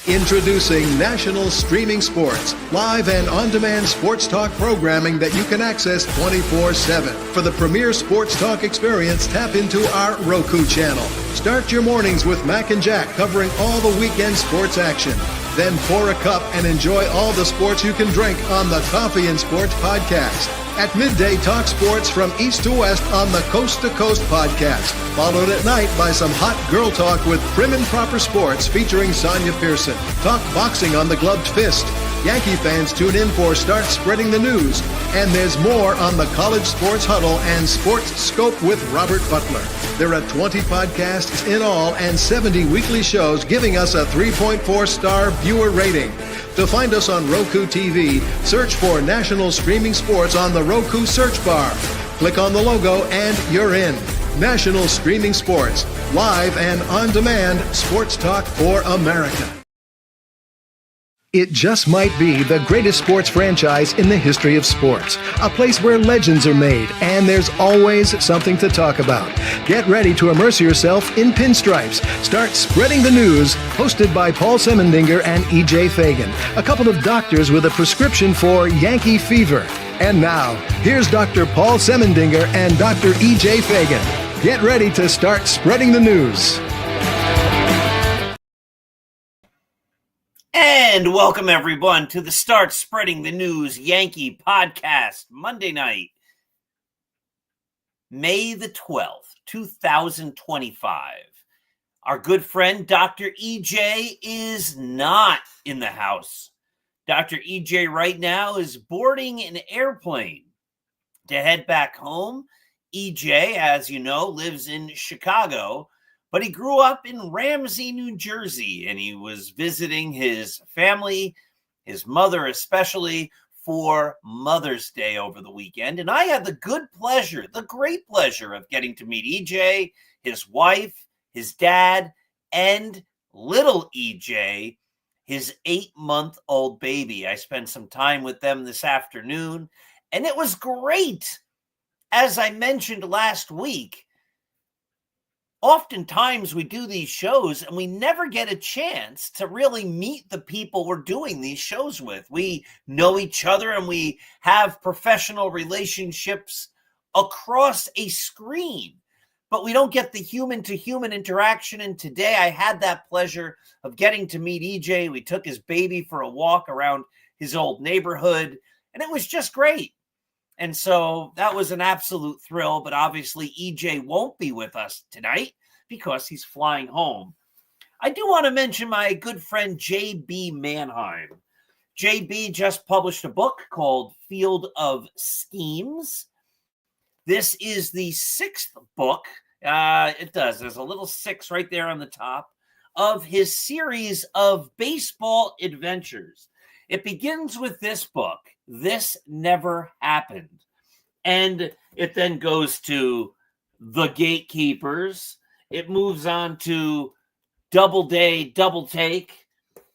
Introducing National Streaming Sports, live and on-demand sports talk programming that you can access 24/7. For the premier sports talk experience, tap into our Roku channel. Start your mornings with Mac and Jack covering all the weekend sports action. Then pour a cup and enjoy all the sports you can drink on the Coffee and Sports podcast. At midday, talk sports from east to west on the Coast to Coast podcast. Followed at night by some hot girl talk with Prim and Proper Sports featuring Sonia Pearson. Talk boxing on the Gloved Fist. Yankee fans tune in for Start Spreading the News. And there's more on the College Sports Huddle and Sports Scope with Robert Butler. There are 20 podcasts in all and 70 weekly shows giving us a 3.4-star viewer rating. To find us on Roku TV, search for National Streaming Sports on the Roku search bar. Click on the logo and you're in. National Streaming Sports, live and on-demand sports talk for America. It just might be the greatest sports franchise in the history of sports. A place where legends are made, and there's always something to talk about. Get ready to immerse yourself in pinstripes. Start Spreading the News, hosted by Paul Semendinger and E.J. Fagan, a couple of doctors with a prescription for Yankee fever. And now, here's Dr. Paul Semendinger and Dr. E.J. Fagan. Get ready to start spreading the news. And welcome, everyone, to the Start Spreading the News Yankee podcast, Monday night, May the 12th, 2025. Our good friend, Dr. EJ, is not in the house. Dr. EJ right now is boarding an airplane to head back home. EJ, as you know, lives in Chicago, but he grew up in Ramsey, New Jersey, and he was visiting his family, his mother especially, for Mother's Day over the weekend. And I had the great pleasure of getting to meet EJ, his wife, his dad, and little EJ, his 8-month-old baby. I spent some time with them this afternoon, and it was great. As I mentioned last week, oftentimes we do these shows and we never get a chance to really meet the people we're doing these shows with. We know each other and we have professional relationships across a screen, but we don't get the human-to-human interaction. And today I had that pleasure of getting to meet EJ. We took his baby for a walk around his old neighborhood, and it was just great. And so that was an absolute thrill, but obviously EJ won't be with us tonight because he's flying home. I do want to mention my good friend J.B. Mannheim. J.B. just published a book called Field of Schemes. This is the 6th book. There's a little 6 right there on the top of his series of baseball adventures. It begins with this book, This Never Happened. And it then goes to The Gatekeepers. It moves on to Double Day, Double Take,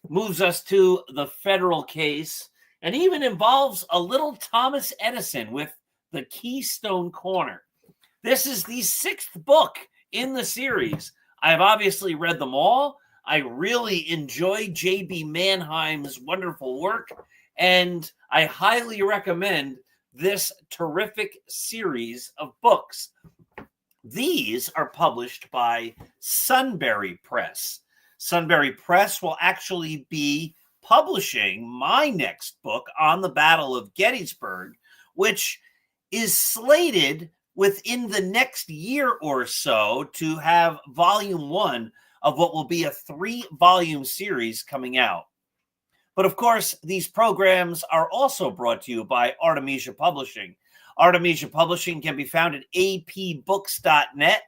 moves us to The Federal Case, and even involves a little Thomas Edison with The Keystone Corner. This is the 6th book in the series. I've obviously read them all. I really enjoy J.B. Mannheim's wonderful work, and I highly recommend this terrific series of books. These are published by Sunbury Press. Sunbury Press will actually be publishing my next book on the Battle of Gettysburg, which is slated within the next year or so to have volume 1 of what will be a 3-volume series coming out. But of course, these programs are also brought to you by Artemisia Publishing. Artemisia Publishing can be found at apbooks.net,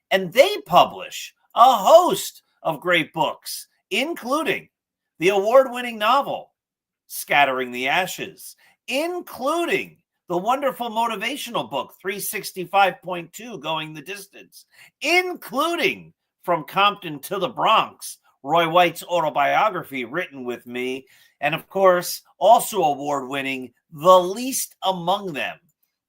and they publish a host of great books, including the award-winning novel, Scattering the Ashes, including the wonderful motivational book, 365.2, Going the Distance, including From Compton to the Bronx, Roy White's autobiography written with me, and of course, also award-winning, The Least Among Them.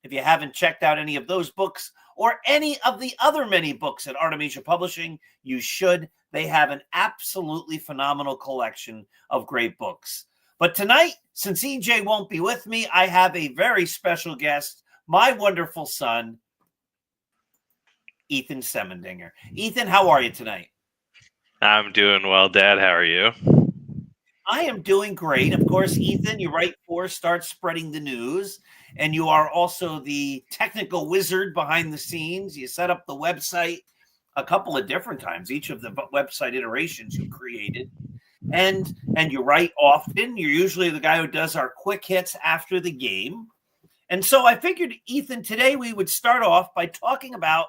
If you haven't checked out any of those books or any of the other many books at Artemisia Publishing, you should. They have an absolutely phenomenal collection of great books. But tonight, since EJ won't be with me, I have a very special guest, my wonderful son, Ethan Semendinger. Ethan, how are you tonight? I'm doing well, Dad. How are you? I am doing great. Of course, Ethan, you write for Start Spreading the News, and you are also the technical wizard behind the scenes. You set up the website a couple of different times, each of the website iterations you created. And you write often. You're usually the guy who does our quick hits after the game. And so I figured, Ethan, today we would start off by talking about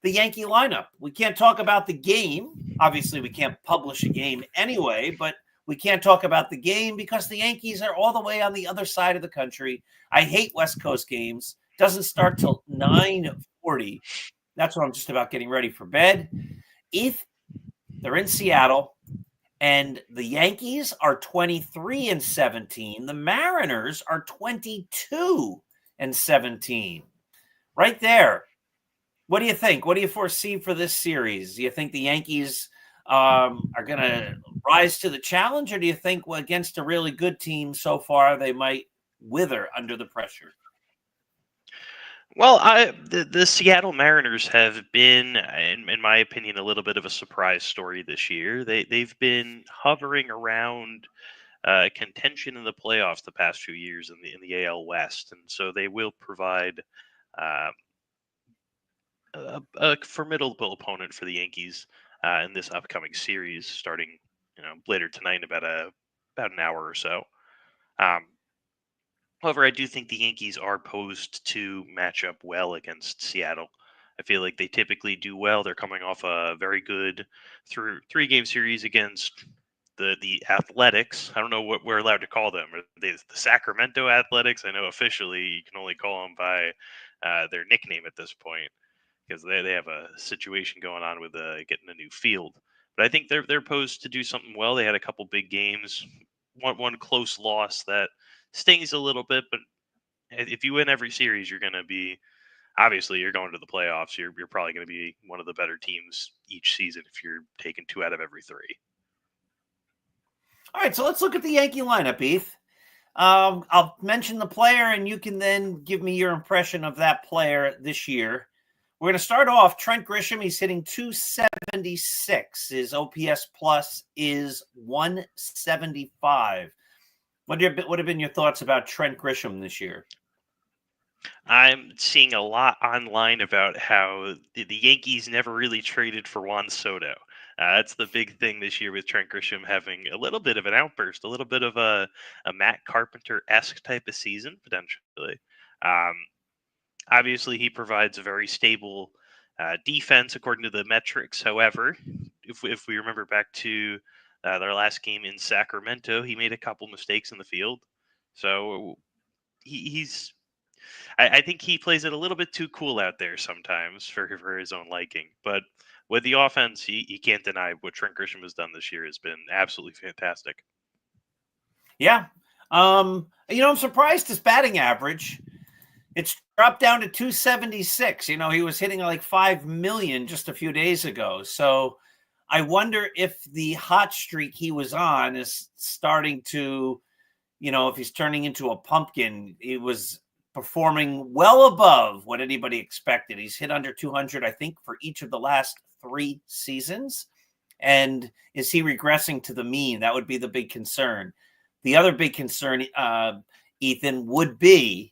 the Yankee lineup. We can't talk about the game. Obviously, we can't publish a game anyway, but we can't talk about the game because the Yankees are all the way on the other side of the country. I hate West Coast games. Doesn't start till 9:40. That's when I'm just about getting ready for bed. If they're in Seattle, and the Yankees are 23-17. The Mariners are 22-17. Right there. What do you think? What do you foresee for this series? Do you think the Yankees are going to rise to the challenge, or do you think, well, against a really good team so far, they might wither under the pressure? Well, the Seattle Mariners have been, in my opinion, a little bit of a surprise story this year. They've been hovering around contention in the playoffs the past few years in the AL West, and so they will provide uh, a formidable opponent for the Yankees in this upcoming series, starting later tonight in about an hour or so. Um, However, I do think the Yankees are posed to match up well against Seattle. I feel like they typically do well. They're coming off a very good three-game series against the Athletics. I don't know what we're allowed to call them. Are they the Sacramento Athletics? I know officially you can only call them by their nickname at this point because they have a situation going on with getting a new field. But I think they're posed to do something well. They had a couple big games, one close loss that stings a little bit, but if you win every series, you're going to be obviously you're going to the playoffs. You're probably going to be one of the better teams each season if you're taking 2 out of every 3. All right, so let's look at the Yankee lineup, Heath. I'll mention the player, and you can then give me your impression of that player this year. We're going to start off Trent Grisham. He's hitting 276. His OPS plus is 175. What have been your thoughts about Trent Grisham this year? I'm seeing a lot online about how the Yankees never really traded for Juan Soto. That's the big thing this year with Trent Grisham having a little bit of an outburst, a little bit of a Matt Carpenter-esque type of season, potentially. Um, Obviously, he provides a very stable defense according to the metrics. However, if we remember back to their last game in Sacramento, he made a couple mistakes in the field. So he's I think he plays it a little bit too cool out there sometimes for his own liking. But with the offense, he can't deny what Trent Grisham has done this year has been absolutely fantastic. Yeah. I'm surprised his batting average. It's dropped down to 276. He was hitting like 5 million just a few days ago. So I wonder if the hot streak he was on is starting to, if he's turning into a pumpkin. He was performing well above what anybody expected. He's hit under 200, I think, for each of the last 3 seasons. And is he regressing to the mean? That would be the big concern. The other big concern, Ethan, would be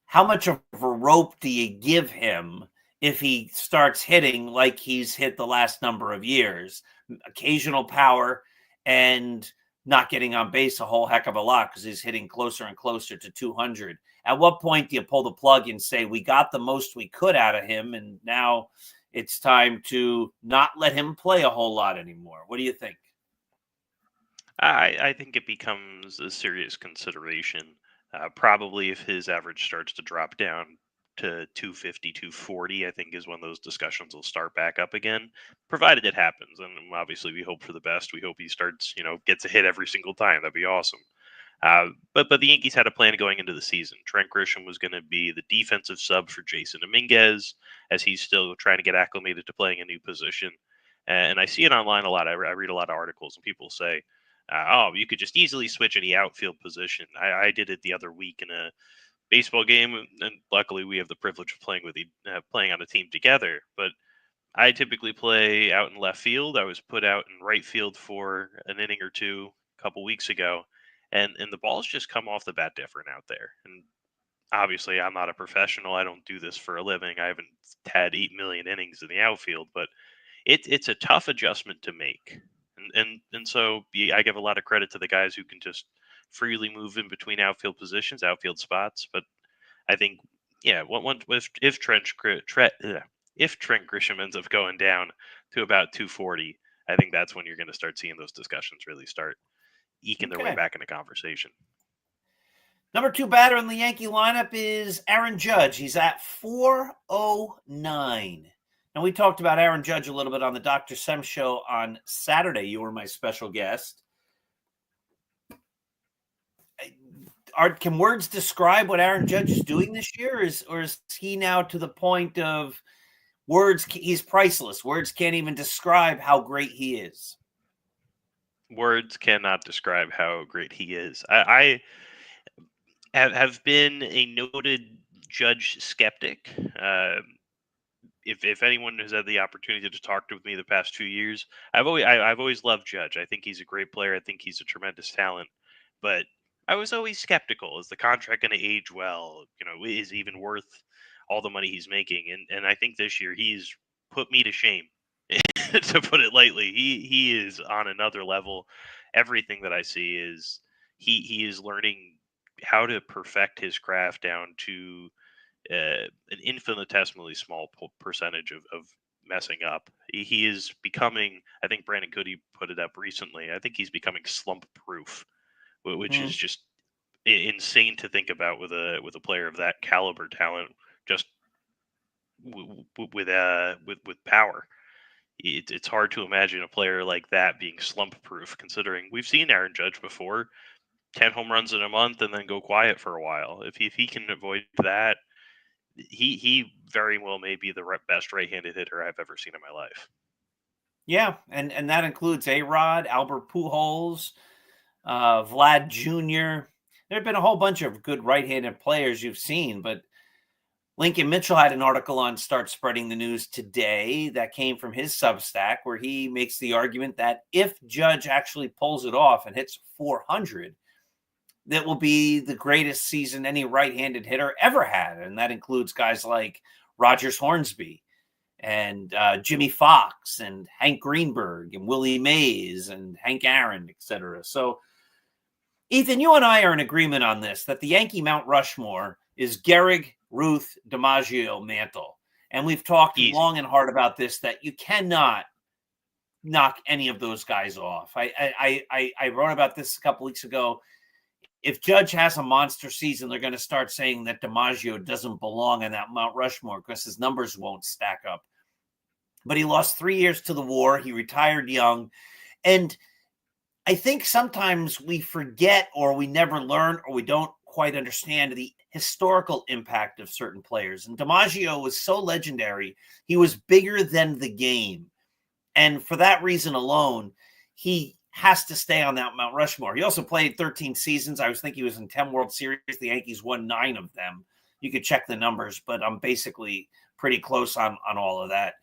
how much of a rope do you give him if he starts hitting like he's hit the last number of years? Occasional power and not getting on base a whole heck of a lot because he's hitting closer and closer to 200. At what point do you pull the plug and say, we got the most we could out of him, and now it's time to not let him play a whole lot anymore? What do you think? I think it becomes a serious consideration. Probably if his average starts to drop down to 250, 240, I think is when those discussions will start back up again, provided it happens. And obviously we hope for the best. We hope he starts, gets a hit every single time. That'd be awesome. But the Yankees had a plan going into the season. Trent Grisham was going to be the defensive sub for Jason Dominguez, as he's still trying to get acclimated to playing a new position. And I see it online a lot. I read a lot of articles, and people say, "Oh, you could just easily switch any outfield position." I did it the other week in a baseball game, and luckily we have the privilege of playing on a team together. But I typically play out in left field. I was put out in right field for an inning or two a couple weeks ago, and the balls just come off the bat different out there. And obviously, I'm not a professional. I don't do this for a living. I haven't had 8 million innings in the outfield, but it's a tough adjustment to make. And so I give a lot of credit to the guys who can just freely move in between outfield positions, outfield spots. But I think, yeah, if Trent Grisham ends up going down to about 240, I think that's when you're going to start seeing those discussions really start eking their way Okay. back into conversation. Number 2 batter in the Yankee lineup is Aaron Judge. He's at 409. And we talked about Aaron Judge a little bit on the Dr. Sem show on Saturday. You were my special guest. Can words describe what Aaron Judge is doing this year? Or is he now to the point of words? He's priceless. Words can't even describe how great he is. Words cannot describe how great he is. I have been a noted Judge skeptic. If anyone has had the opportunity to talk to me the past 2 years, I've always loved Judge. I think he's a great player. I think he's a tremendous talent, but I was always skeptical. Is the contract going to age well? Is he even worth all the money he's making? And I think this year he's put me to shame, to put it lightly. He is on another level. Everything that I see is he is learning how to perfect his craft down to an infinitesimally small percentage of messing up. He is becoming. I think Brandon Goody put it up recently. I think he's becoming slump proof, which is just insane to think about with a player of that caliber talent. Just with power. It's hard to imagine a player like that being slump proof, considering we've seen Aaron Judge before, 10 home runs in a month and then go quiet for a while. If he can avoid that, he very well may be the best right-handed hitter I've ever seen in my life. Yeah, and that includes A-Rod, Albert Pujols, Vlad Jr. There have been a whole bunch of good right-handed players you've seen, but Lincoln Mitchell had an article on Start Spreading the News today that came from his Substack, where he makes the argument that if Judge actually pulls it off and hits 400, that will be the greatest season any right-handed hitter ever had. And that includes guys like Rogers Hornsby and Jimmy Fox and Hank Greenberg and Willie Mays and Hank Aaron, etc. So, Ethan, you and I are in agreement on this, that the Yankee Mount Rushmore is Gehrig, Ruth, DiMaggio, Mantle. And we've talked long and hard about this, that you cannot knock any of those guys off. I wrote about this a couple weeks ago. If Judge has a monster season, they're going to start saying that DiMaggio doesn't belong in that Mount Rushmore because his numbers won't stack up. But he lost 3 years to the war. He retired young. And I think sometimes we forget, or we never learn, or we don't quite understand the historical impact of certain players. And DiMaggio was so legendary. He was bigger than the game. And for that reason alone, he has to stay on that Mount Rushmore. He also played 13 seasons. I was thinking he was in 10 World Series. The Yankees won 9 of them. You could check the numbers, but I'm basically pretty close on all of that.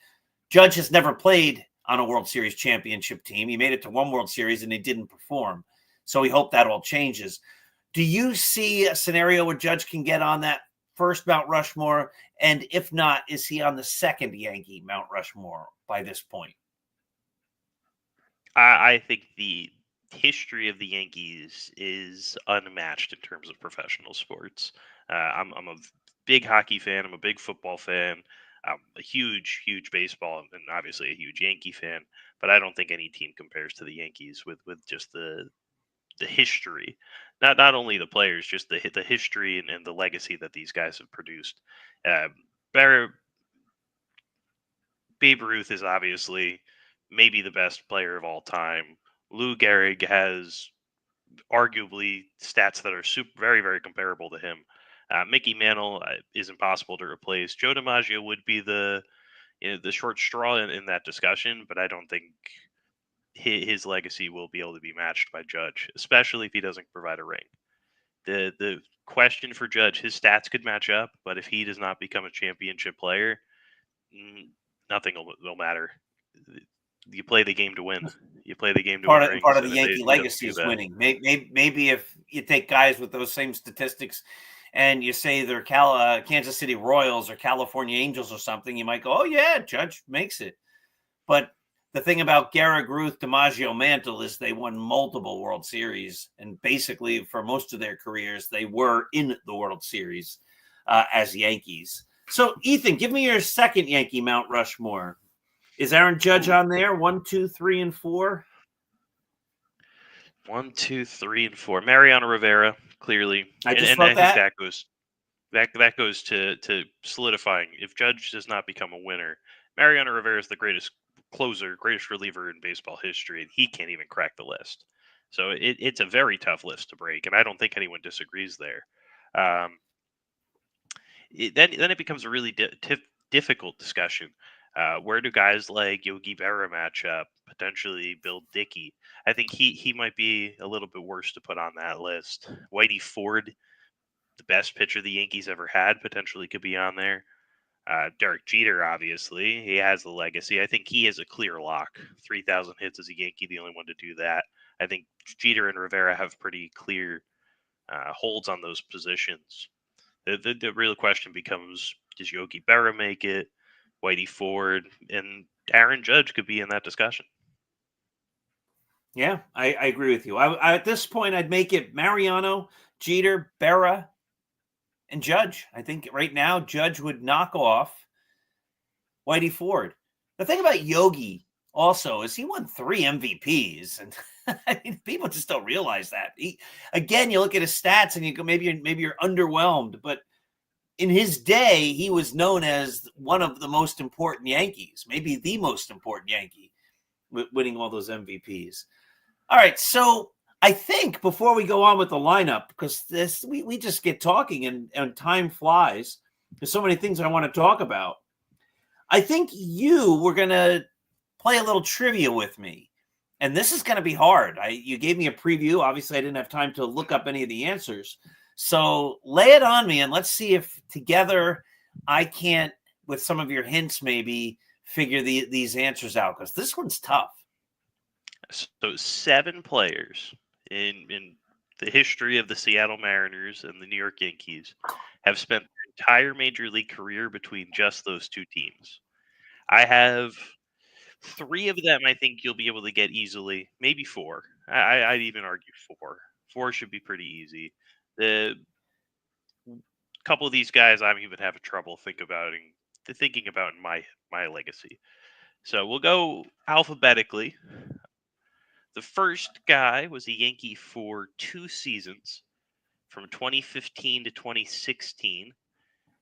Judge has never played on a World Series championship team. He made it to one World Series and he didn't perform. So we hope that all changes. Do you see a scenario where Judge can get on that first Mount Rushmore? And if not, is he on the second Yankee Mount Rushmore by this point? I think the history of the Yankees is unmatched in terms of professional sports. I'm a big hockey fan. I'm a big football fan. I'm a huge baseball and obviously a huge Yankee fan. But I don't think any team compares to the Yankees with just the history. Not only the players, just the history and the legacy that these guys have produced. Babe Ruth is obviously maybe the best player of all time. Lou Gehrig has arguably stats that are very, very comparable to him. Mickey Mantle is impossible to replace. Joe DiMaggio would be the short straw in that discussion, but I don't think his legacy will be able to be matched by Judge, especially if he doesn't provide a ring. The question for Judge, his stats could match up, but if he does not become a championship player, nothing will matter. You play the game to win. You play the game to win Part rings, of the and if Yankee he doesn't legacy do is that, winning. Maybe if you take guys with those same statistics and you say they're Kansas City Royals or California Angels or something, you might go, "Oh yeah, Judge makes it." But the thing about Garrett, Ruth, DiMaggio, Mantle is they won multiple World Series, and basically for most of their careers, they were in the World Series as Yankees. So, Ethan, give me your second Yankee Mount Rushmore. Is Aaron Judge on there? 1, 2, 3, and 4? 1, 2, 3, and 4. Mariano Rivera, clearly, I just and wrote I think that. that goes to solidifying. If Judge does not become a winner, Mariano Rivera is the greatest closer, greatest reliever in baseball history, and he can't even crack the list. So it's a very tough list to break, and I don't think anyone disagrees there. Then it becomes a really difficult discussion. Where do guys like Yogi Berra match up? Potentially Bill Dickey. I think he might be a little bit worse to put on that list. Whitey Ford, the best pitcher the Yankees ever had, potentially could be on there. Derek Jeter, obviously, he has the legacy. I think he is a clear lock. 3,000 hits as a Yankee, the only one to do that. I think Jeter and Rivera have pretty clear holds on those positions. The real question becomes: does Yogi Berra make it? Whitey Ford and Aaron Judge could be in that discussion. Yeah, I agree with you. At this point, I'd make it Mariano, Jeter, Berra, and Judge. I think right now Judge would knock off Whitey Ford. The thing about Yogi also is he won 3 MVPs, and I mean, people just don't realize that. Again, you look at his stats and you go, maybe you're underwhelmed, but in his day, he was known as one of the most important Yankees, maybe the most important Yankee, winning all those MVPs. All right, so I think before we go on with the lineup, because we just get talking and time flies. There's so many things I want to talk about. I think you were going to play a little trivia with me, and this is going to be hard. You gave me a preview. Obviously, I didn't have time to look up any of the answers. So lay it on me, and let's see if together I can't, with some of your hints, maybe figure these answers out, because this one's tough. So 7 players in the history of the Seattle Mariners and the New York Yankees have spent their entire major league career between just those 2 teams. I have 3 of them I think you'll be able to get easily, maybe 4. I'd even argue 4. 4 should be pretty easy. The couple of these guys I'm even having trouble thinking about in my legacy. So we'll go alphabetically. The first guy was a Yankee for 2 seasons, from 2015 to 2016.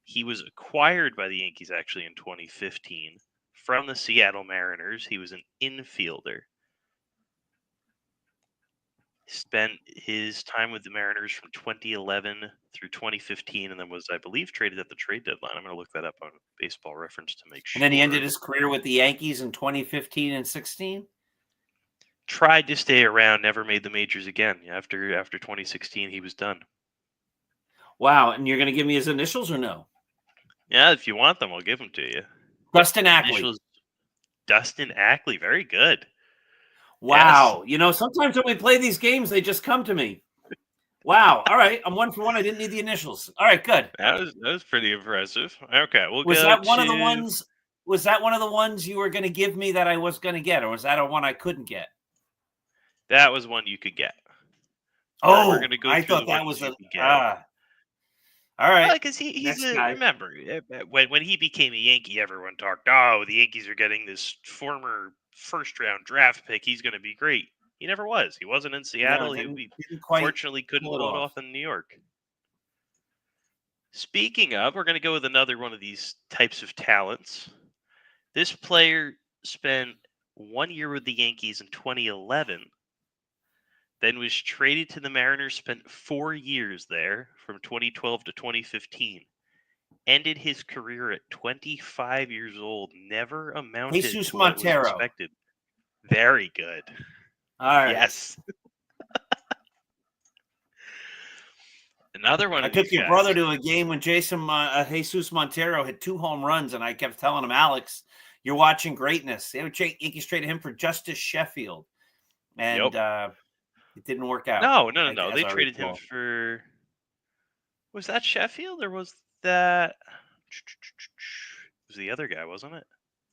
He was acquired by the Yankees actually in 2015 from the Seattle Mariners. He was an infielder. Spent his time with the Mariners from 2011 through 2015, and then was, I believe, traded at the trade deadline. I'm going to look that up on Baseball Reference to make sure. And then he ended his career with the Yankees in 2015 and 16. Tried to stay around, never made the majors again. After 2016, he was done. Wow, and you're going to give me his initials or no? Yeah, if you want them, I'll give them to you. Dustin Ackley. Initials, Dustin Ackley, very good. Wow. Yes. Sometimes when we play these games, they just come to me. Wow. All right. I'm 1 for 1. I didn't need the initials. All right, good. That was pretty impressive. Okay, Was that one of the ones? Was that one of the ones you were going to give me that I was going to get, or was that a one I couldn't get? That was one you could get. Oh, we're going to go I through thought the that ones was you could get. All right. Because remember, when he became a Yankee, everyone talked, oh, the Yankees are getting this former first-round draft pick. He's going to be great. He never was. He wasn't in Seattle. No, he quite fortunately couldn't pull it off in New York. Speaking of, we're going to go with another one of these types of talents. This player spent 1 year with the Yankees in 2011, Then was traded to the Mariners, spent 4 years there from 2012 to 2015. Ended his career at 25 years old. Never amounted Jesus to what was Montero. expected. Very good. All right. Yes. Another one I of these took your guys. brother to a game when Jesus Montero hit 2 home runs, and I kept telling him, Alex, you're watching greatness. They would Yankees traded him for Justice Sheffield, and it didn't work out. No. As They I traded him recall. for. Was that Sheffield or was that? It was the other guy, wasn't it?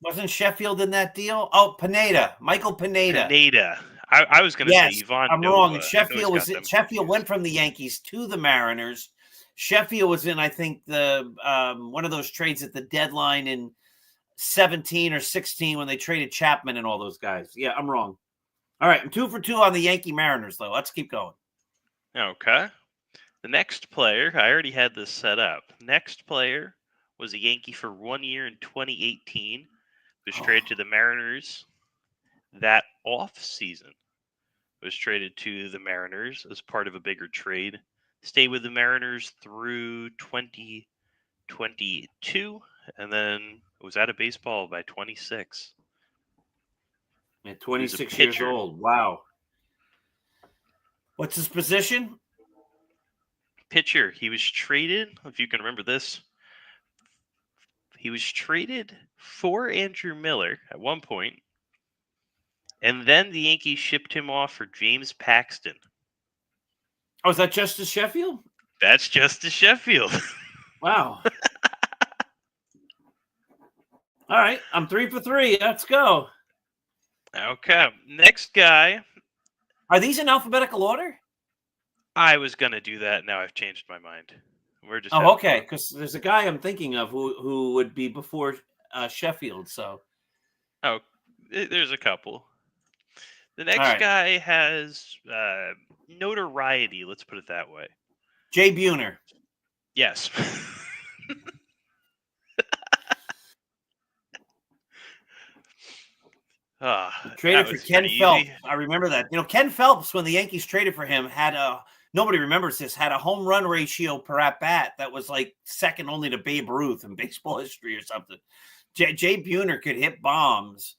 Wasn't Sheffield in that deal? Oh, Pineda, Michael Pineda. Pineda. I was going to say Yes, Ivan I'm wrong. Nova. And I always got them Sheffield confused. went from the Yankees to the Mariners. Sheffield was in, I think, the one of those trades at the deadline in 17 or 16 when they traded Chapman and all those guys. Yeah, I'm wrong. All right, I'm 2 for 2 on the Yankee Mariners, though. Let's keep going. Okay. The next player, I already had this set up. Next player was a Yankee for 1 year in 2018. Was traded to the Mariners that off season. Was traded to the Mariners as part of a bigger trade. Stayed with the Mariners through 2022, and then was out of baseball by 26. At He was a 26 years pitcher. old. Wow. What's his position? Pitcher. He was traded, if you can remember this, he was traded for Andrew Miller at one point, and then the Yankees shipped him off for James Paxton. Oh, is that Justice Sheffield? That's Justice Sheffield. Wow. All right, I'm 3 for 3. Let's go. Okay, next guy. Are these in alphabetical order? I was gonna do that. Now I've changed my mind. We're just Oh, okay. having fun. Because there's a guy I'm thinking of who would be before Sheffield. So, Oh, there's a couple. The all next right, guy has notoriety. Let's put it that way. Jay Buhner. Yes. Traded that for was Ken pretty Phelps. easy. I remember that. Ken Phelps, when the Yankees traded for him, nobody remembers this, had a home run ratio per at bat that was like second only to Babe Ruth in baseball history or something. Jay Buhner could hit bombs.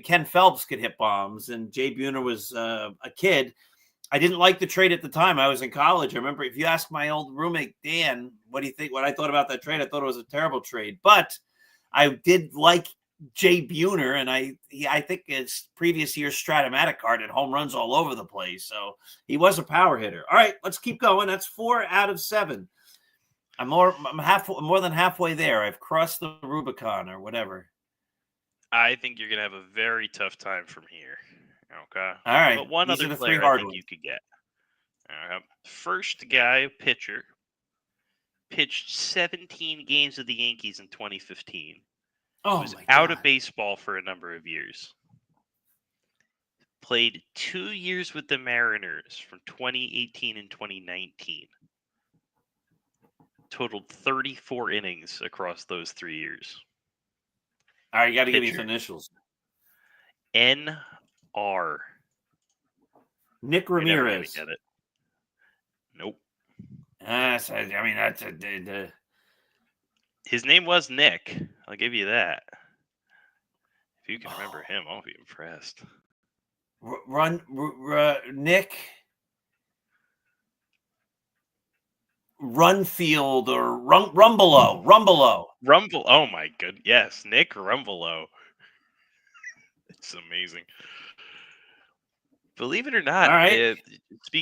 Ken Phelps could hit bombs, and Jay Buhner was a kid. I didn't like the trade at the time. I was in college. I remember if you ask my old roommate, Dan, what do you think? What I thought about that trade, I thought it was a terrible trade. But I did like Jay Buhner, and I think his previous year's Stratomatic card had home runs all over the place. So he was a power hitter. All right, let's keep going. That's 4 out of 7. I'm more than halfway there. I've crossed the Rubicon or whatever. I think you're gonna have a very tough time from here. Okay. All right. But one These other are the player 3 I hard think ones. you could get. First guy, pitcher, pitched 17 games with the Yankees in 2015. Oh, Was my out God. of baseball for a number of years. Played 2 years with the Mariners from 2018 and 2019. Totaled 34 innings across those 3 years. All right, you got to give me his Pitcher. initials. NR. Nick You're never gonna Ramirez. get it. Nope. That's His name was Nick. I'll give you that. If you can remember him, I'll be impressed. Nick Runfield or Rumbelow. Rumble. Oh my good. Yes, Nick Rumbelow. It's amazing. Believe it or not, All right.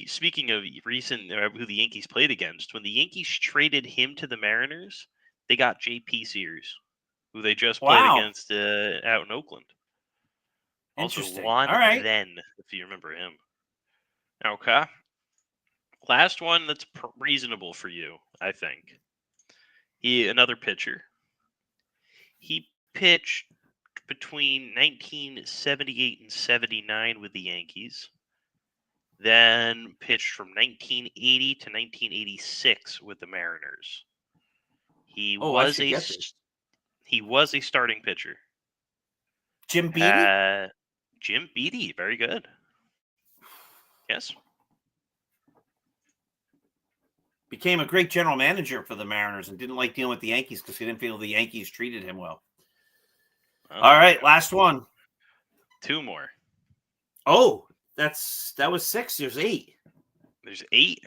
speaking of recent who the Yankees played against, when the Yankees traded him to the Mariners, they got J.P. Sears, who they just played against out in Oakland. Also, Interesting. Lon All right. Then, if you remember him. Okay. Last one that's reasonable for you, I think. Another pitcher. He pitched between 1978 and 79 with the Yankees. Then pitched from 1980 to 1986 with the Mariners. He was a starting pitcher. Jim Beattie? Jim Beattie, very good. Yes. Became a great general manager for the Mariners and didn't like dealing with the Yankees because he didn't feel the Yankees treated him well. Oh, All right, last one. 2 more. Oh, that was 6. There's 8. There's 8.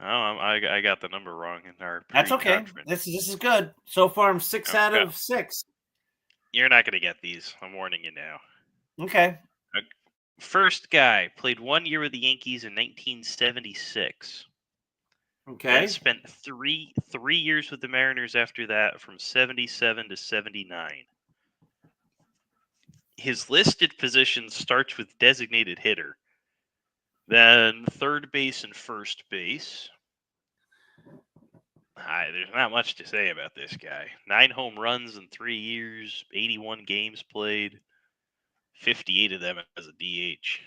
Oh, I got the number wrong in our That's okay. pre-conference. This is good. So far, I'm 6 out Okay. of 6. You're not going to get these. I'm warning you now. Okay. First guy played 1 year with the Yankees in 1976. Okay. Then spent three years with the Mariners after that, from 77 to 79. His listed position starts with designated hitter, then third base and first base. There's not much to say about this guy. 9 home runs in 3 years, 81 games played, 58 of them as a DH.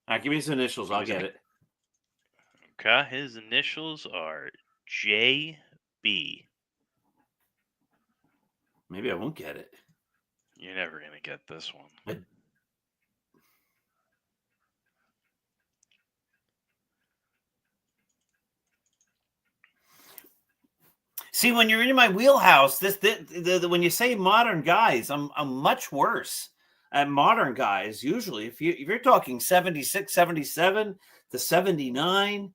All right, give me his initials. I'll get it. Okay, his initials are JB. Maybe I won't get it. You're never going to get this one. See, when you're in my wheelhouse, when you say modern guys, I'm much worse at modern guys. Usually, if you're talking 76, 77 to 79,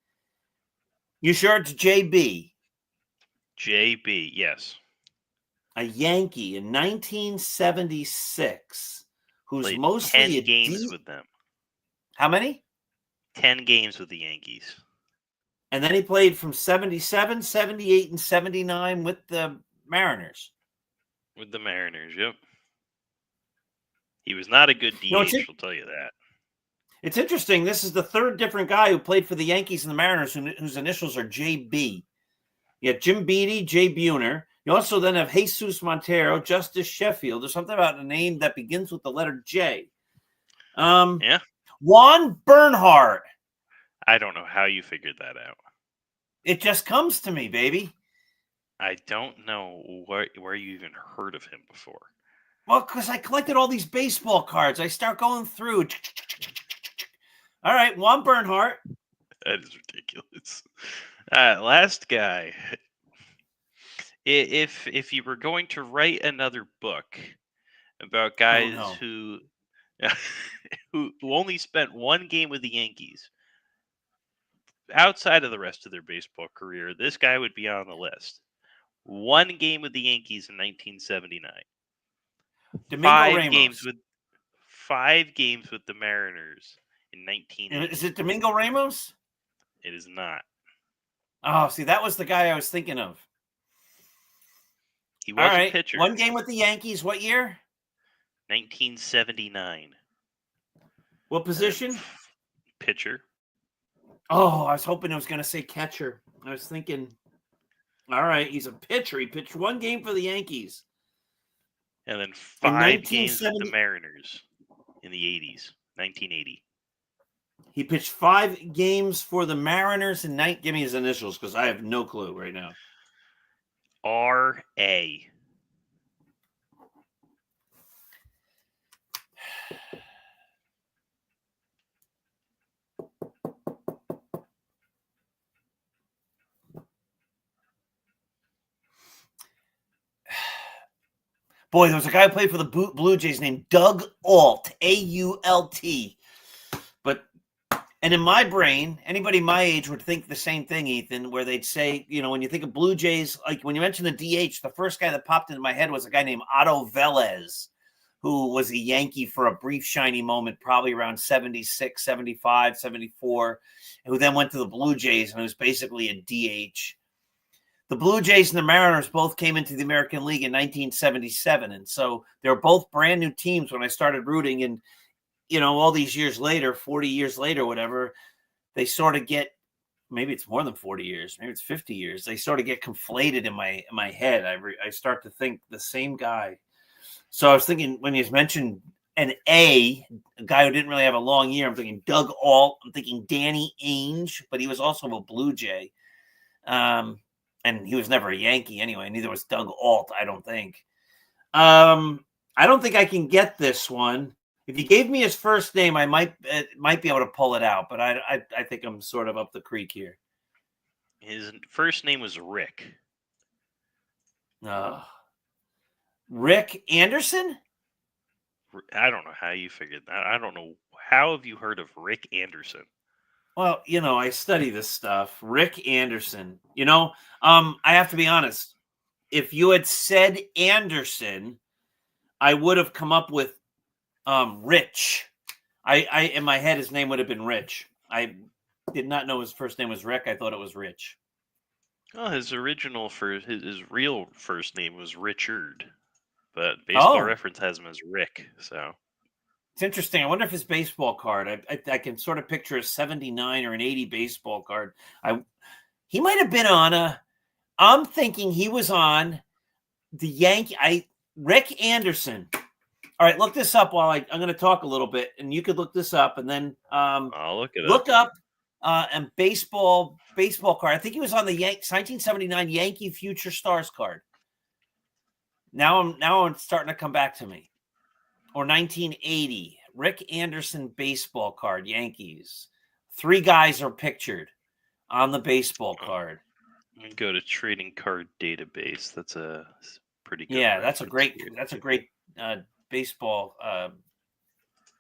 you sure it's JB? JB, yes. A Yankee in 1976, who's Played mostly 10 games with them. How many? 10 games with the Yankees. And then he played from 77, 78, and 79 with the Mariners. With the Mariners, yep. He was not a good DH, I'll tell you that. It's interesting. This is the third different guy who played for the Yankees and the Mariners whose initials are JB. You have Jim Beattie, Jay Buhner. You also then have Jesus Montero, Justice Sheffield. There's something about a name that begins with the letter J. Yeah. Juan Bernhardt. I don't know how you figured that out. It just comes to me, baby. I don't know where you even heard of him before. Well, because I collected all these baseball cards. I start going through. All right, Juan Bernhardt. That is ridiculous. Last guy. If you were going to write another book about guys who only spent 1 game with the Yankees outside of the rest of their baseball career, this guy would be on the list. 1 game with the Yankees in 1979. Domingo Ramos. 5 games with the Mariners in 1980. Is it Domingo Ramos? It is not. Oh, see, that was the guy I was thinking of. He was a pitcher. 1 game with the Yankees. What year? 1979. What position? Pitcher. Oh, I was hoping it was going to say catcher. I was thinking, all right, he's a pitcher. He pitched 1 game for the Yankees. And then 5 games with the Mariners in the 80s, 1980. He pitched 5 games for the Mariners in Give me his initials because I have no clue right now. R.A. Boy, there was a guy who played for the Blue Jays named Doug Ault, A-U-L-T. And in my brain, anybody my age would think the same thing, Ethan, where they'd say, when you think of Blue Jays, like when you mentioned the DH, the first guy that popped into my head was a guy named Otto Velez, who was a Yankee for a brief, shiny moment, probably around 76, 75, 74, who then went to the Blue Jays and was basically a DH. The Blue Jays and the Mariners both came into the American League in 1977. And so they were both brand new teams when I started rooting. And, all these years later, 40 years later, whatever, they sort of get, maybe it's more than 40 years, maybe it's 50 years. They sort of get conflated in my head. I start to think the same guy. So I was thinking when you mentioned a guy who didn't really have a long year, I'm thinking Doug Ault. I'm thinking Danny Ainge, but he was also a Blue Jay. And he was never a Yankee anyway. Neither was Doug Ault, I don't think. I don't think I can get this one. If you gave me his first name, I might be able to pull it out, but I think I'm sort of up the creek here. His first name was Rick. Rick Anderson? I don't know how you figured that. I don't know. How have you heard of Rick Anderson? Well, I study this stuff. Rick Anderson. I have to be honest. If you had said Anderson, I would have come up with Rich. I in my head his name would have been Rich. I did not know his first name was Rick. I thought it was Rich. Oh, his real first name was Richard, but Baseball Oh, Reference has him as Rick. So it's interesting. I wonder if his baseball card. I can sort of picture a 79 or an 80 baseball card. He might have been on a. I'm thinking he was on the Yankee. Rick Anderson. All right, look this up while I'm going to talk a little bit, and you could look this up, and then I'll look it look up. up and baseball card. I think he was on the 1979 Yankee Future Stars card. Now I'm starting to come back to me. Or 1980 Rick Anderson baseball card, Yankees. 3 guys are pictured on the baseball card. Let me go to Trading Card Database. That's a pretty good. Yeah, reference here. that's a great baseball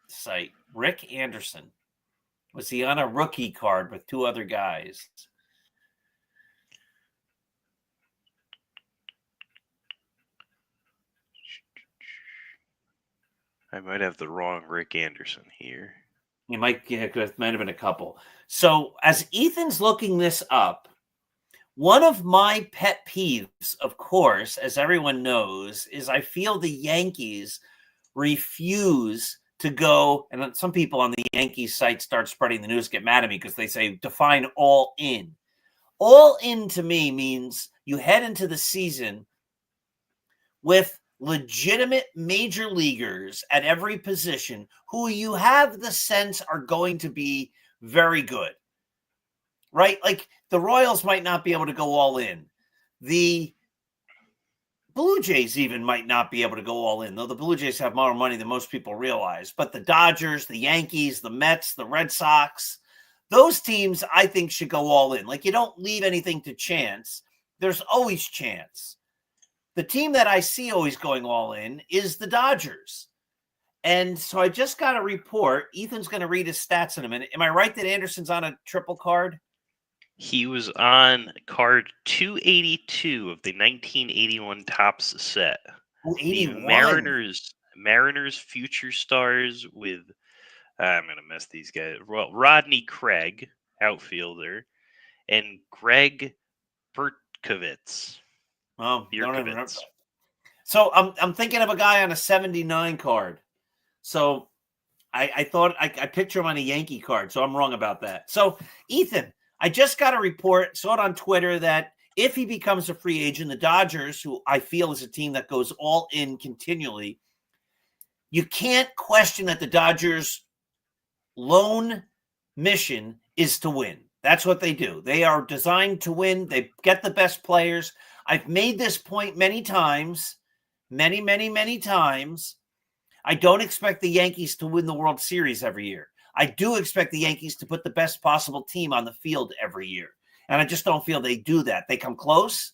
site. Rick Anderson. Was he on a rookie card with 2 other guys? I might have the wrong Rick Anderson here. You might, it might have been a couple. So as Ethan's looking this up, one of my pet peeves, of course, as everyone knows, is I feel the Yankees refuse to go, and some people on the Yankees site start spreading the news, get mad at me because they say define all in. All in to me means you head into the season with legitimate major leaguers at every position who you have the sense are going to be very good, right? Like the Royals might not be able to go all in. The Blue Jays even might not be able to go all in, though the Blue Jays have more money than most people realize. But the Dodgers, the Yankees, the Mets, the Red Sox, those teams I think should go all in. Like you don't leave anything to chance. There's always chance. The team that I see always going all in is the Dodgers. And so I just got a report. Ethan's going to read his stats in a minute. Am I right that Anderson's on a triple card? He was on card 282 of the 1981 Topps set. Oh, The 81. Mariners Future Stars with I'm gonna mess these guys. Well, Rodney Craig, outfielder, and Greg Berkovitz. Oh, don't even remember. So I'm thinking of a guy on a 79 card. So I thought I picture him on a Yankee card. So I'm wrong about that. So Ethan, I just got a report, saw it on Twitter, that if he becomes a free agent, the Dodgers, who I feel is a team that goes all in continually, you can't question that the Dodgers' lone mission is to win. That's what they do. They are designed to win. They get the best players. I've made this point many times, many times. I don't expect the Yankees to win the World Series every year. I do expect the Yankees to put the best possible team on the field every year. And I just don't feel they do that. They come close,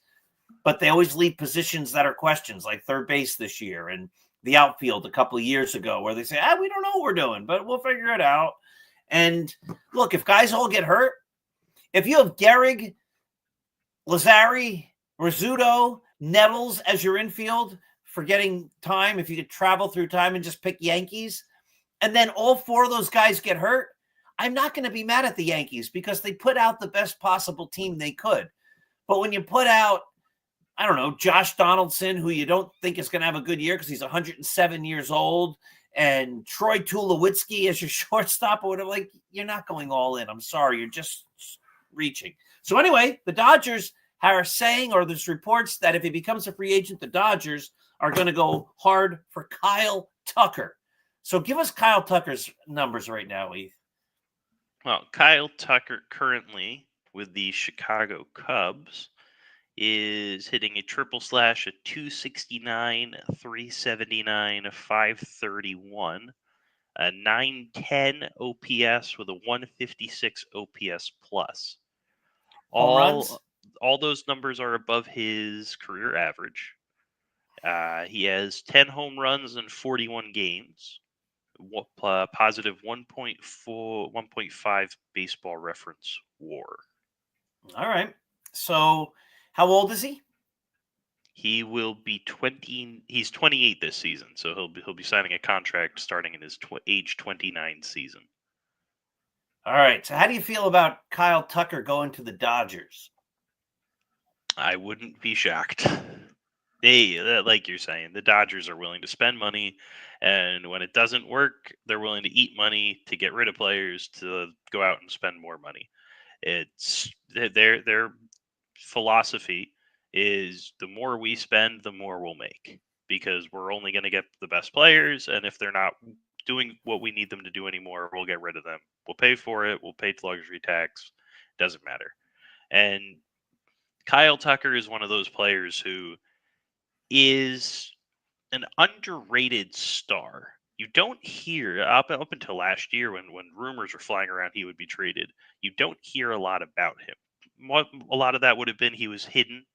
but they always leave positions that are questions, like third base this year and the outfield a couple of years ago, where they say, we don't know what we're doing, but we'll figure it out. And look, if guys all get hurt, if you have Gehrig, Lazari, Rizzuto, Nettles as your infield, forgetting time, if you could travel through time and just pick Yankees, and then all 4 of those guys get hurt, I'm not going to be mad at the Yankees because they put out the best possible team they could. But when you put out, I don't know, Josh Donaldson, who you don't think is going to have a good year because he's 107 years old, and Troy Tulowitzki as your shortstop or whatever, like, you're not going all in. I'm sorry. You're just reaching. So anyway, the Dodgers are saying, or there's reports that if he becomes a free agent, the Dodgers are going to go hard for Kyle Tucker. So give us Kyle Tucker's numbers right now, Heath. Well, Kyle Tucker currently with the Chicago Cubs is hitting a triple slash at 269, 379, 531. a 910 OPS with a 156 OPS plus. Home runs? All those numbers are above his career average. He has 10 home runs in 41 games, positive 1.4, 1.5 baseball reference WAR. All right. So, how old is he? He will be 20. He's 28 this season, so he'll be signing a contract starting in his age 29 season. All right. So, how do you feel about Kyle Tucker going to the Dodgers? I wouldn't be shocked. Like you're saying, the Dodgers are willing to spend money, and when it doesn't work, they're willing to eat money to get rid of players to go out and spend more money. It's their philosophy is the more we spend, the more we'll make, because we're only going to get the best players, and if they're not doing what we need them to do anymore, we'll get rid of them. We'll pay for it. We'll pay luxury tax. Doesn't matter. And Kyle Tucker is one of those players who is an underrated star. You don't hear up until last year when rumors were flying around he would be traded. You don't hear a lot about him. A lot of that would have been he was hidden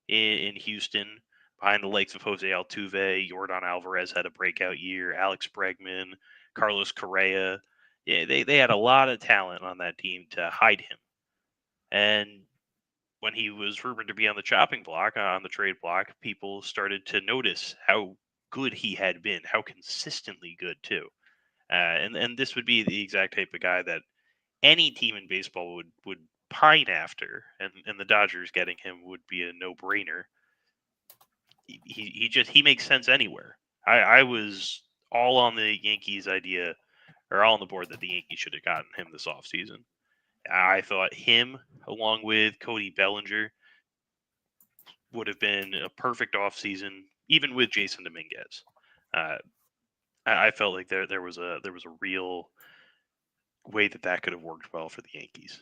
in Houston behind the likes of Jose Altuve. Jordan Alvarez had a breakout year. Alex Bregman, Carlos Correa. Yeah, they had a lot of talent on that team to hide him. And when he was rumored to be on the chopping block, on the trade block, people started to notice how good he had been, how consistently good too. And this would be the exact type of guy that any team in baseball would pine after, and the Dodgers getting him would be a no brainer. He makes sense anywhere. I was all on the Yankees idea, or all on the board that the Yankees should have gotten him this offseason. I thought him, along with Cody Bellinger, would have been a perfect offseason, even with Jason Dominguez. Uh, I felt like there was a real way that could have worked well for the Yankees.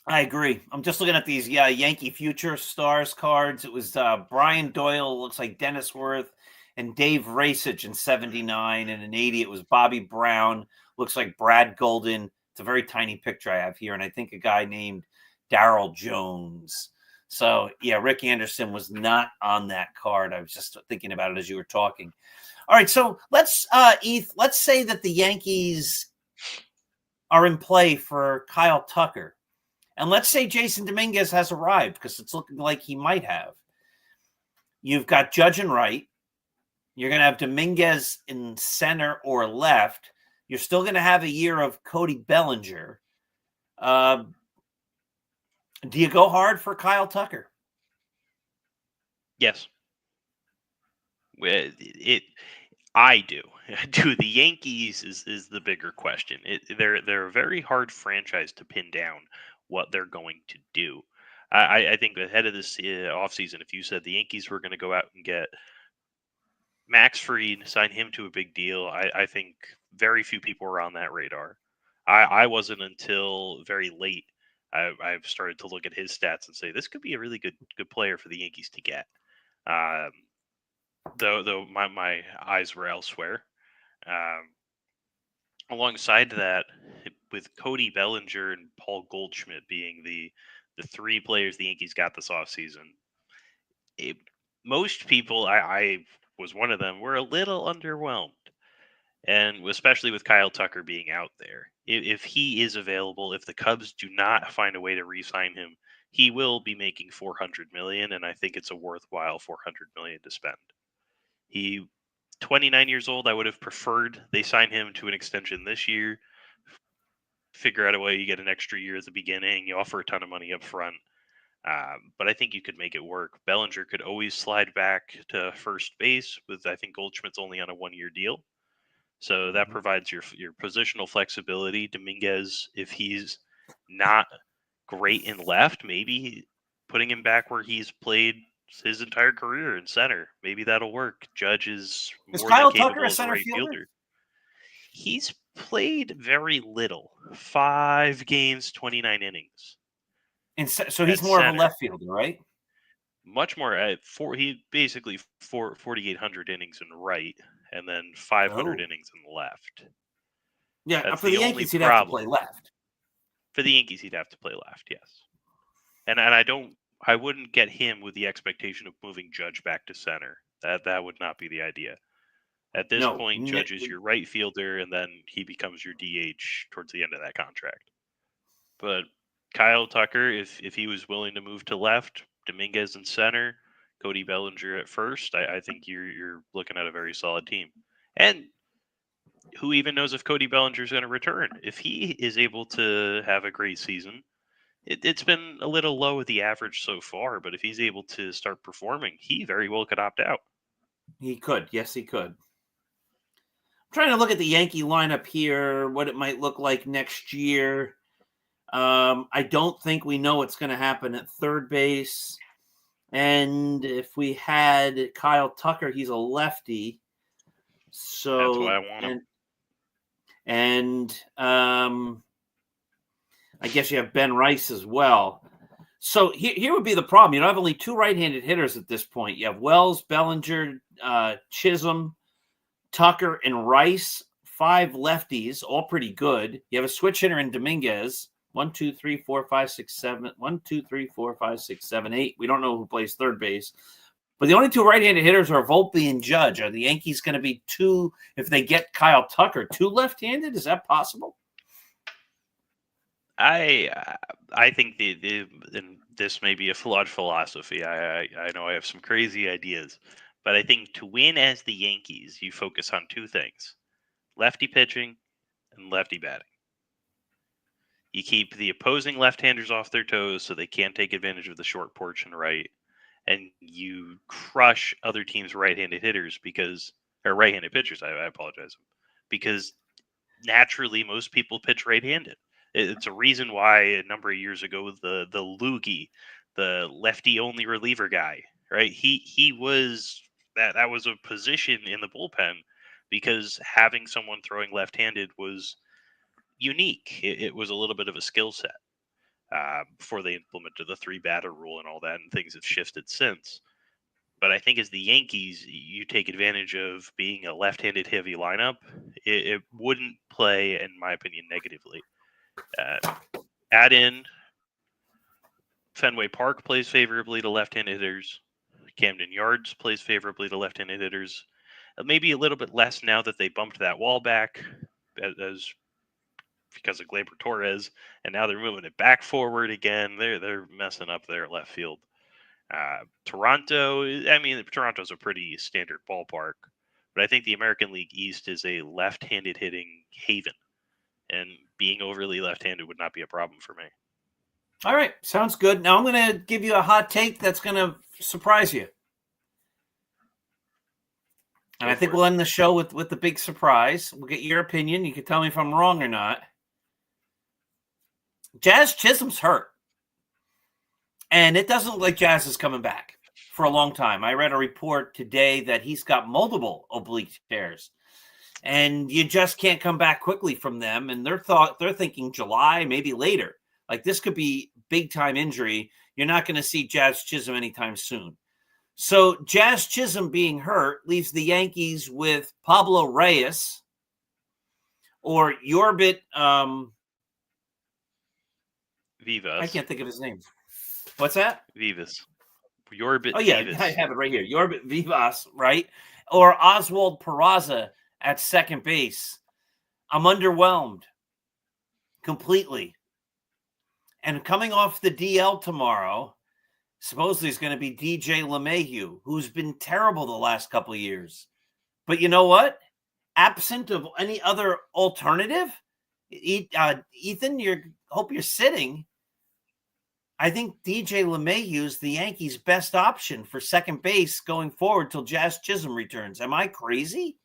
I agree. I'm just looking at these Yankee Future Stars cards. It was Brian Doyle, looks like Dennis Worth, and Dave Racich in 79. And in 80, it was Bobby Brown, looks like Brad Golden. It's a very tiny picture I have here. And I think a guy named Darrell Jones. So, yeah, Rick Anderson was not on that card. I was just thinking about it as you were talking. All right, so let's say that the Yankees are in play for Kyle Tucker. And let's say Jason Dominguez has arrived, because it's looking like he might have. You've got Judge and right. You're going to have Dominguez in center or left. You're still going to have a year of Cody Bellinger. Do you go hard for Kyle Tucker? Yes. I do. Do the Yankees is the bigger question. They're a very hard franchise to pin down what they're going to do. I think ahead of this offseason, if you said the Yankees were going to go out and get Max Fried, sign him to a big deal, I think very few people were on that radar. I wasn't until very late. I've started to look at his stats and say this could be a really good player for the Yankees to get. Though my eyes were elsewhere. Alongside that, with Cody Bellinger and Paul Goldschmidt being the three players the Yankees got this offseason, most people, I was one of them, were a little underwhelmed. And especially with Kyle Tucker being out there. If he is available, if the Cubs do not find a way to re-sign him, he will be making $400 million, and I think it's a worthwhile $400 million to spend. He 29 years old. I would have preferred they sign him to an extension this year. Figure out a way you get an extra year at the beginning. You offer a ton of money up front. But I think you could make it work. Bellinger could always slide back to first base with, I think Goldschmidt's only on a 1-year deal. So that provides your positional flexibility. Dominguez, if he's not great in left, maybe putting him back where he's played his entire career in center. Maybe that'll work. Judge is more Kyle than capable Tucker a as a center right fielder? fielder. He's played very little. 5 games, 29 innings. And so he's more of a left fielder, right? much more. He basically 4,800 innings in right, and then 500 Oh, innings in left. yeah. That's For the the only Yankees, he'd have to play problem. left. For the Yankees, he'd have to play left, yes. And I wouldn't get him with the expectation of moving Judge back to center. That would not be the idea. At this No, point, Judge is your right fielder, and then he becomes your DH towards the end of that contract. But Kyle Tucker, if he was willing to move to left, Dominguez in center, Cody Bellinger at first, I think you're looking at a very solid team. And who even knows if Cody Bellinger is going to return? If he is able to have a great season, it's been a little low at the average so far, but if he's able to start performing, he very well could opt out. he could. Yes, he could. I'm trying to look at the Yankee lineup here, what it might look like next year. I don't think we know what's going to happen at third base. And if we had Kyle Tucker, he's a lefty. That's why So I want him. and I guess you have Ben Rice as well. So here would be the problem. You don't have only two right-handed hitters at this point. You have Wells, Bellinger, Chisholm, Tucker, and Rice. 5 lefties, all pretty good. You have a switch hitter in Dominguez. 1, 2, 3, 4, 5, 6, 7. 1, 2, 3, 4, 5, 6, 7, 8. We don't know who plays third base. But the only two right-handed hitters are Volpe and Judge. Are the Yankees going to be two, if they get Kyle Tucker, two left-handed? Is that possible? I think and this may be a flawed philosophy. I know I have some crazy ideas, but I think to win as the Yankees, you focus on two things: lefty pitching and lefty batting. You keep the opposing left-handers off their toes so they can't take advantage of the short porch and right, and you crush other teams' right-handed hitters or right-handed pitchers. I apologize, because naturally most people pitch right-handed. It's a reason why a number of years ago the loogie, the lefty only reliever guy, right? He was that was a position in the bullpen because having someone throwing left-handed was unique. It was a little bit of a skill set before they implemented the 3 batter rule and all that, and things have shifted since. But I think as the Yankees, you take advantage of being a left-handed heavy lineup. It wouldn't play, in my opinion, negatively. Add in Fenway Park plays favorably to left-handed hitters. Camden Yards plays favorably to left-handed hitters. Maybe a little bit less now that they bumped that wall back as because of Gleyber Torres, and now they're moving it back forward again. They're messing up their left field. Toronto, I mean, Toronto's a pretty standard ballpark, but I think the American League East is a left-handed hitting haven, and being overly left-handed would not be a problem for me. All right, sounds good. Now I'm going to give you a hot take that's going to surprise you. And I think we'll end the show with the big surprise. We'll get your opinion. You can tell me if I'm wrong or not. Jazz Chisholm's hurt. And it doesn't look like Jazz is coming back for a long time. I read a report today that he's got multiple oblique tears. And you just can't come back quickly from them. And they're thinking July, maybe later. Like this could be big time injury. You're not going to see Jazz Chisholm anytime soon. So Jazz Chisholm being hurt leaves the Yankees with Pablo Reyes or Yorbit. Vivas. I can't think of his name. What's that? Vivas. Yorbit. Oh yeah, Vivas. I have it right here. Yorbit Vivas, right? Or Oswald Peraza at second base. I'm underwhelmed completely. And coming off the DL tomorrow, supposedly it's going to be DJ LeMahieu, who's been terrible the last couple of years. But you know what? Absent of any other alternative, Ethan, hope you're sitting. I think DJ LeMahieu is the Yankees' best option for second base going forward till Jazz Chisholm returns. Am I crazy?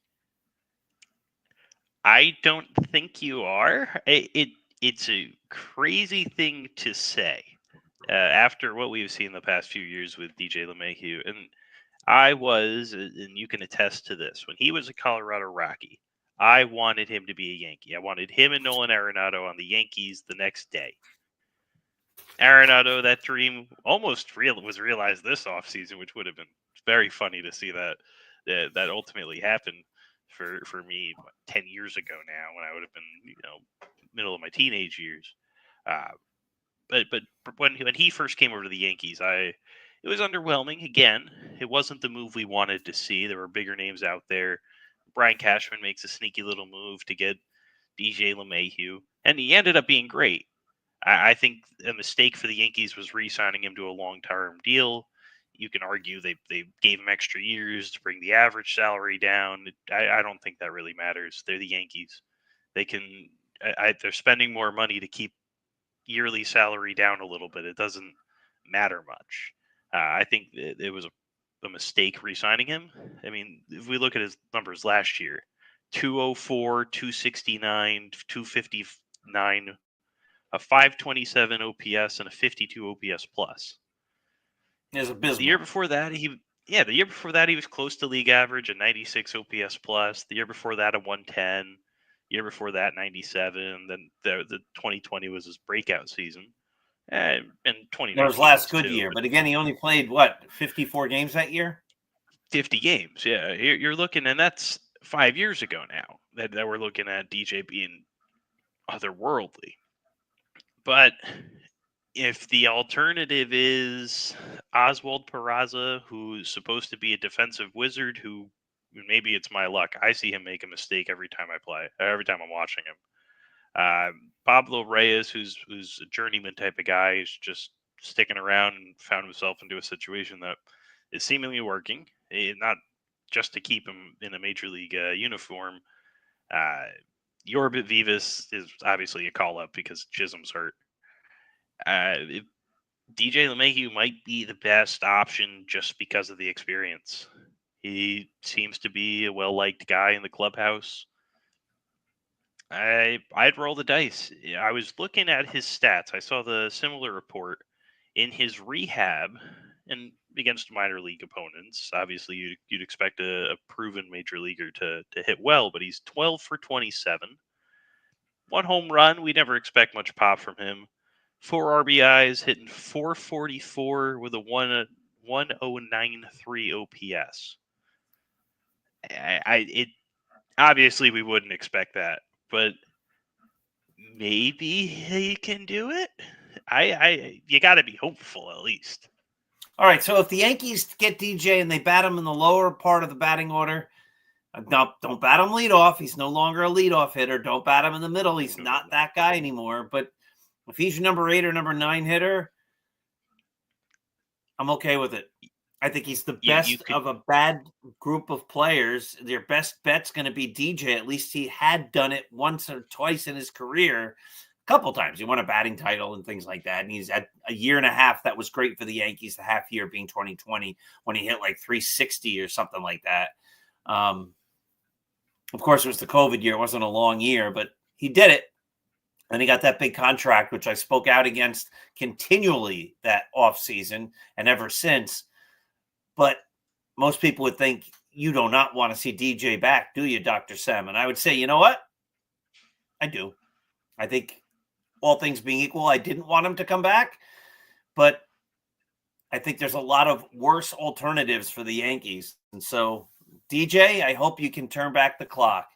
I don't think you are. It's a crazy thing to say after what we've seen the past few years with DJ LeMahieu. And I was, and you can attest to this, when he was a Colorado Rocky, I wanted him to be a Yankee. I wanted him and Nolan Arenado on the Yankees the next day. Arenado, that dream almost was realized this offseason, which would have been very funny to see that ultimately happened for me 10 years ago now, when I would have been middle of my teenage years. Uh, but when he first came over to the Yankees, it was underwhelming. Again, it wasn't the move we wanted to see. There were bigger names out there. Brian Cashman makes a sneaky little move to get DJ LeMahieu, and he ended up being great. I think a mistake for the Yankees was re-signing him to a long-term deal. You can argue they gave him extra years to bring the average salary down. I don't think that really matters. They're the Yankees. They can. They're spending more money to keep yearly salary down a little bit. It doesn't matter much. I think it was a mistake re-signing him. I mean, if we look at his numbers last year, 204, 269, 259, a 527 OPS, and a 52 OPS plus. Is The year abysmal. before that, the year before that he was close to league average, a 96 OPS plus. The year before that, a 110. Year before that, 97. Then the 2020 was his breakout season, and That was 2019 last was good too. year, But but again, he only played what 54 games that year. 50 games, yeah. You're looking, and that's 5 years ago now that we're looking at DJ being otherworldly. But if the alternative is Oswald Peraza, who's supposed to be a defensive wizard, who maybe it's my luck, I see him make a mistake every time I play, every time I'm watching him. Pablo Reyes, who's a journeyman type of guy, is just sticking around and found himself into a situation that is seemingly working, not just to keep him in a major league uniform. Uh, Yorbit Vivas is obviously a call up because Chisholm's hurt. DJ LeMahieu might be the best option just because of the experience. He seems to be a well liked guy in the clubhouse. I'd roll the dice. I was looking at his stats. I saw the similar report in his rehab and against minor league opponents. Obviously, you'd expect a proven major leaguer to hit well, but he's 12 for 27. One home run. We never expect much pop from him. 4 RBIs, hitting 444 with a 1093 OPS. It obviously we wouldn't expect that, but maybe he can do it. You got to be hopeful at least. All right, so if the Yankees get DJ and they bat him in the lower part of the batting order, don't bat him leadoff. He's no longer a leadoff hitter. Don't bat him in the middle. He's not that guy anymore. But if he's your number 8 or number 9 hitter, I'm okay with it. I think he's the best of a bad group of players. Your best bet's going to be DJ. At least he had done it once or twice in his career. A couple times. He won a batting title and things like that. And he's at a year and a half that was great for the Yankees, the half year being 2020 when he hit like 360 or something like that. Of course, it was the COVID year. It wasn't a long year, but he did it. And he got that big contract, which I spoke out against continually that offseason and ever since. But most people would think you do not want to see DJ back, do you, Dr. Sam? And I would say, you know what? I do. I think all things being equal, I didn't want him to come back. But I think there's a lot of worse alternatives for the Yankees. And so, DJ, I hope you can turn back the clock.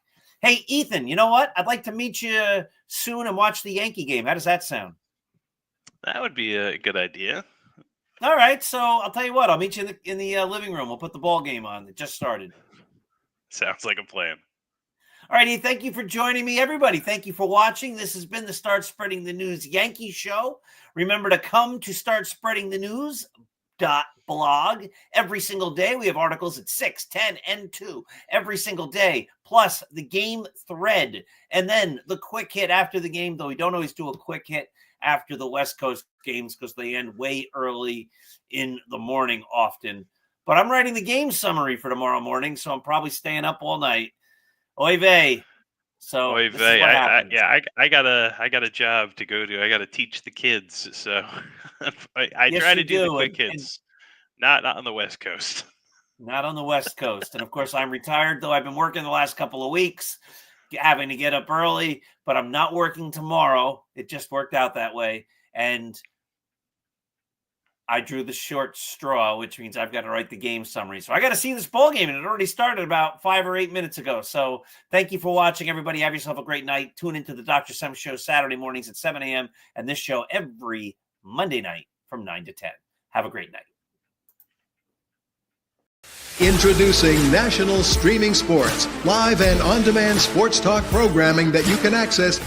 Hey, Ethan, you know what? I'd like to meet you soon and watch the Yankee game. How does that sound? That would be a good idea. All right, so I'll tell you what. I'll meet you in the living room. We'll put the ball game on. It just started. Sounds like a plan. All righty, thank you for joining me, everybody. Thank you for watching. This has been the Start Spreading the News Yankee Show. Remember to come to startspreadingthenews.blog every single day. We have articles at 6, 10, and 2 every single day, plus the game thread. And then the quick hit after the game, though we don't always do a quick hit after the West Coast games because they end way early in the morning often. But I'm writing the game summary for tomorrow morning, so I'm probably staying up all night. Oy vey. So Oy this vey. is what happens. I got a job to go to. I got to teach the kids. So I Yes, try you to do the do. quick hits. Not on the West Coast. Not on the West Coast. And of course, I'm retired, though I've been working the last couple of weeks, having to get up early, but I'm not working tomorrow. It just worked out that way. And I drew the short straw, which means I've got to write the game summary. So I got to see this ball game, and it already started about 5 or 8 minutes ago. So thank you for watching, everybody. Have yourself a great night. Tune into the Dr. Sem Show Saturday mornings at 7 a.m. and this show every Monday night from 9 to 10. Have a great night. Introducing National Streaming Sports, live and on-demand sports talk programming that you can access